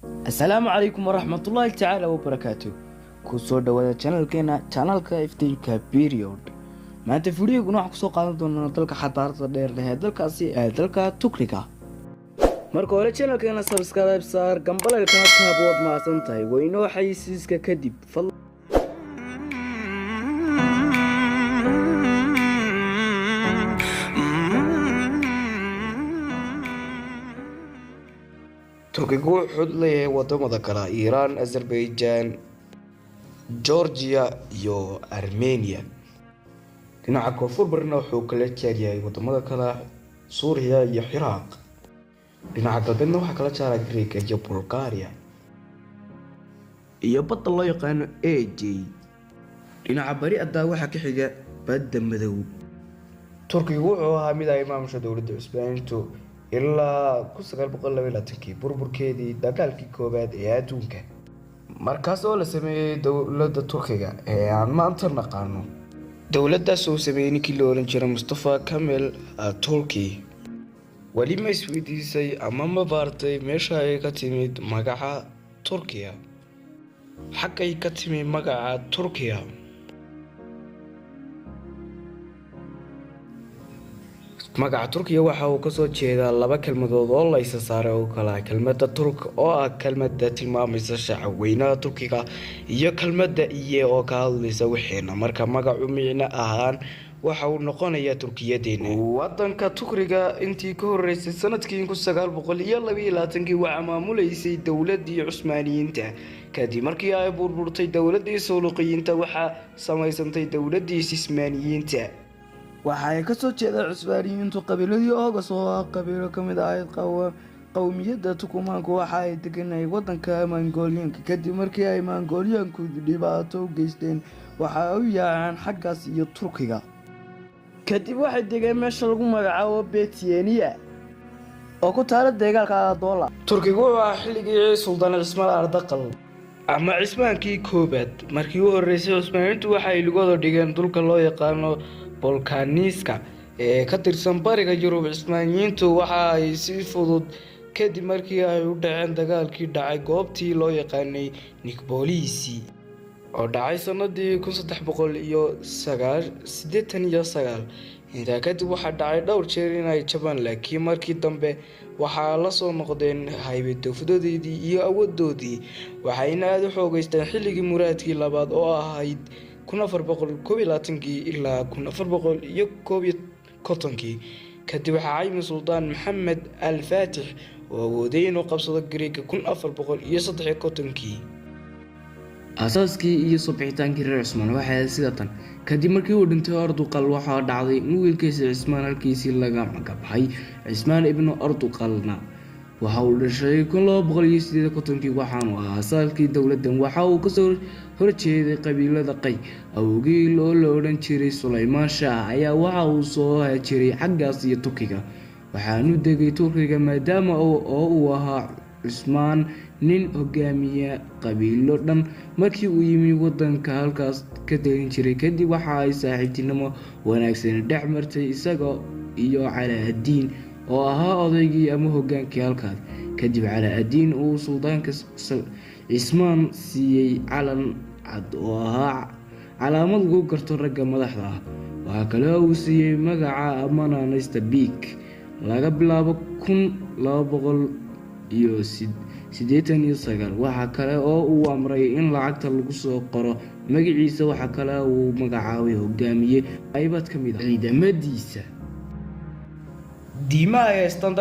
السلام عليكم ورحمة الله تعالى وبركاته. كسر دواء channel كافتين كبيريود. ما أنت فيديو قناع كسر قادم دون تلك حضارة دير له تلك أسي تلك تكريكا. marka hore channelkeena subscribe saar gambalka kana taabood ma santahay weyno xayisiiska kadib Turkigu wuxuu leeyahay wadamada kala Iran, Azerbaijan, Georgia iyo Armenia. Dhinaca koonfur barna wuxuu kala jeediyay wadamada kala Suuriya iyo Iraq. dhinaca galbeedna waxaa kala jaaray Greek iyo Bulgaria iyo badda loo yaqaan Aegean. dhinaca bari adaa waxaa ka xiga badda madow. Turkigu wuxuu ahaa mid ay maamusha dowladda Cusmaaniyiintu ilaa 1922 burburkeedii dagaalkii koowaad ee adduunka, markaas oo la sameeyay dowladda Turkiga ee aan maanta naqaano. dowladdaas oo sameeyay ninkii la oran jiray Mustafa Kemal Atatürk. wali ma isweydiisay ama ma baartay meesha ay ka timid magaca Turkiya? xaqay ka timid magaca Turkiya. magaca Turkiya waxa uu ka soo jeedaa laba kelmadood oo la is saaray oo kala kelmadda Turk oo ah kelmadda tilmaamaysa shacabweynaha Turkiga iyo kelmadda iye oo ka hadlaysa wixina. marka magacu micna ahaan waxa uu noqonayaa Turkiyadeena. wadanka Turkiga intii ka horeysay sanadkii 1922 waxa maamuleysay dowladda Cusmaaniyiinta. kadib markii ay burburtay dowladda Suluqiyiinta waxa samaysantay dowladda Ismaaniyiinta. waxa ay ka soo jeedaa Cusmaaniyiintu qabiiladii ooga soo qabiilo kamid ah qowmiyadda Turkumaanku waxa ay deganay wadanka Mongooliyaanka. kadib markii ay Mongooliyaanku dhibaato u geysteen waxa ay u yaaceen xaggaas iyo Turkiga. kadib waxay degeen meesha lagu magacaabo Beetiyeeniya oo ku taala deegaanka Doola. Turkigu waa xilligii Sultan Ismail Ardaqal ama Cismaankii koobaad. markii uu horeysay Cusmaaniyiintu waxay lugooda dhigeen dhulka loo yaqaano Balkaniska ee ka tirsan bariga Yurub. Cusmaaniyiintu waxa ay si fudud kadib markii ay u dhaceen dagaalkii dhacay goobtii loo yaqaanay Nikbolisi oo dhacay sanadii 1389. intaa kadib waxaa dhacay dhowr jeer inay jabaan, laakiin markii dambe waxaa la soo noqdeen haybadoodoodii iyo awoodoodii, waxayna aad u xoogeysteen xilligii muraadkii labaad oo ahayd 1421 ilaa 1451. kadib waxaa caymi Sultan Maxamed al-Faatix oo awooday inuu qabsado Greek 1453. asaaskii iyo subixitaankii reer Cusmaan waxay sida tan. kadib markii uu dhintay Arduqal waxaa dhacday in wiilkiisa Cismaan halkiisii laga magacaabay Cismaan ibn Arduqalna. waxa uu dhashay 1258 waxaanu ahaa asaaskii dowladdan. waxa uu ka soo horjeeday qabiilada Qay. awgii loo oran jiray Sulaymaan Shaah ayaa waxa uu soo haajiray xaggaas iyo Turkiga. waxaanu degay Turkiga maadaama uu ahaa Cismaan nin hogaamiya qabiilo dhan. markii uu yimi wadanka halkaas ka degan jiray kadib waxa ay saaxiibtinimo wanaagsan dhex martay isaga iyo Calaadiin oo ahaa odaygii ama hogaankii halkaas. kadib Calaadiin uu sultaanka Cismaan siiyay calan cad oo ahaa calaamad lagu garto ragga madaxda ah. waxa kale oo uu siiyay magaca Amananista Beek laga bilaabo 1289. waxa kale oo uu amray in lacagta lagu soo qoro magaciisa. waxa kale oo uu magacaabay hogaamiye qaybad kamid ah ciidamadiisa. diimaha ay haystaan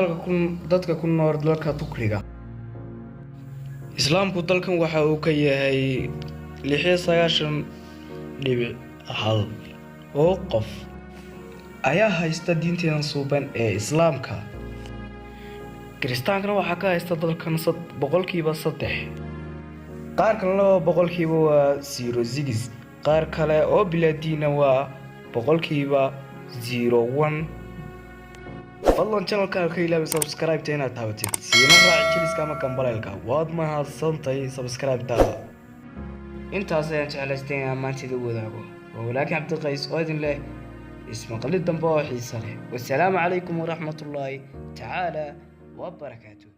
dadka ku nool dalka Turkiga. islaamku dalkan waxa uu ka yahay 96.1 oo qof ayaa haysta diinteena suuban ee Islaamka. Kiristaankana waxa ka haysta dalkan 3%. qaar kalena 1% waa 0.6. qaar kale oo bilaadiina waa 0.01. fadlan channelka ka ilaawi subscribe inaad taabatid siina raaci jiliska ama kambalelka. waad mahadsantahay subscribe-taada. intaas ayaan jeclaystay inaan maantida wadaago. walaakin Cabdiqays oo idin leh ismaqalid dambe oo xiiso leh. wassalaamu calaykum waraxmatullaahi tacaala وبركاته.